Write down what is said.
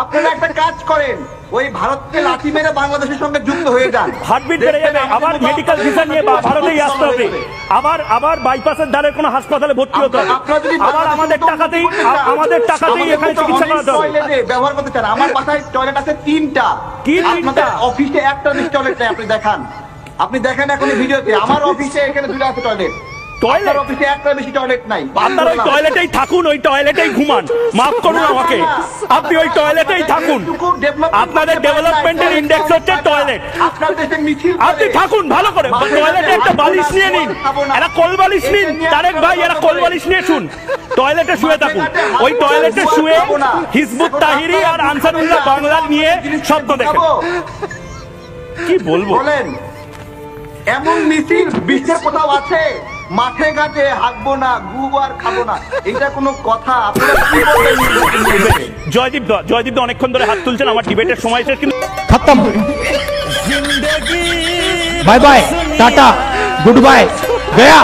আপনারা একটা কাজ করেন, ওই ভারতকে লাঠি মেরে বাংলাদেশের সঙ্গে যুক্ত হয়ে যান, হার্টবিট বেড়ে যাবে, আবার মেডিকেল ভিসা নিয়ে ভারতেই আসতে হবে, আবার বাইপাসের ধারে কোনো হাসপাতালে ভর্তি হতে হবে, আবার আমাদের টাকাতেই এখানে চিকিৎসা করাতে হবে। ব্যবহার করতে চান? আমার বাসায় টয়লেট আছে 3টা। কি 3টা? অফিসে একটা বেশি টয়লেট নেই। আপনি দেখেন এখন ভিডিওতে, আমার অফিসে এখানে 2টা আছে টয়লেট। টয়লেট অফিসে একটা বেশি টয়লেট নাই। আপনার ওই টয়লেটেই থাকুন, ওই টয়লেটেই ঘুমান। মাফ করুন আমাকে, আপনি ওই টয়লেটেই থাকুন। আপনাদের ডেভেলপমেন্টের ইন্ডেক্স হচ্ছে টয়লেট। আপনি থাকুন ভালো করে, টয়লেটে একটা বালিশ নিয়ে নিন, একটা কোল বালিশ নিন। তারেক ভাই, একটা কোল বালিশ নিয়ে শুন, টয়লেটে শুয়ে থাকুন। ওই টয়লেটে শুয়ে হিজবুত তাহরির আর আনসারুল্লাহ বাংলা নিয়ে স্বপ্ন দেখেন। কি বলবো বলেন? এমন মিছিল বিশ্বের কোথাও আছে? মাঠে ঘাটে হাঁকবো না, গুবার খাবো না, এটা কোনো কথা? জয়দীপ অনেকক্ষণ ধরে হাত তুলছেন, আমার ডিবেটের সময় শেষ, কিন্তু খতম। Bye bye, tata, good bye, Gaya.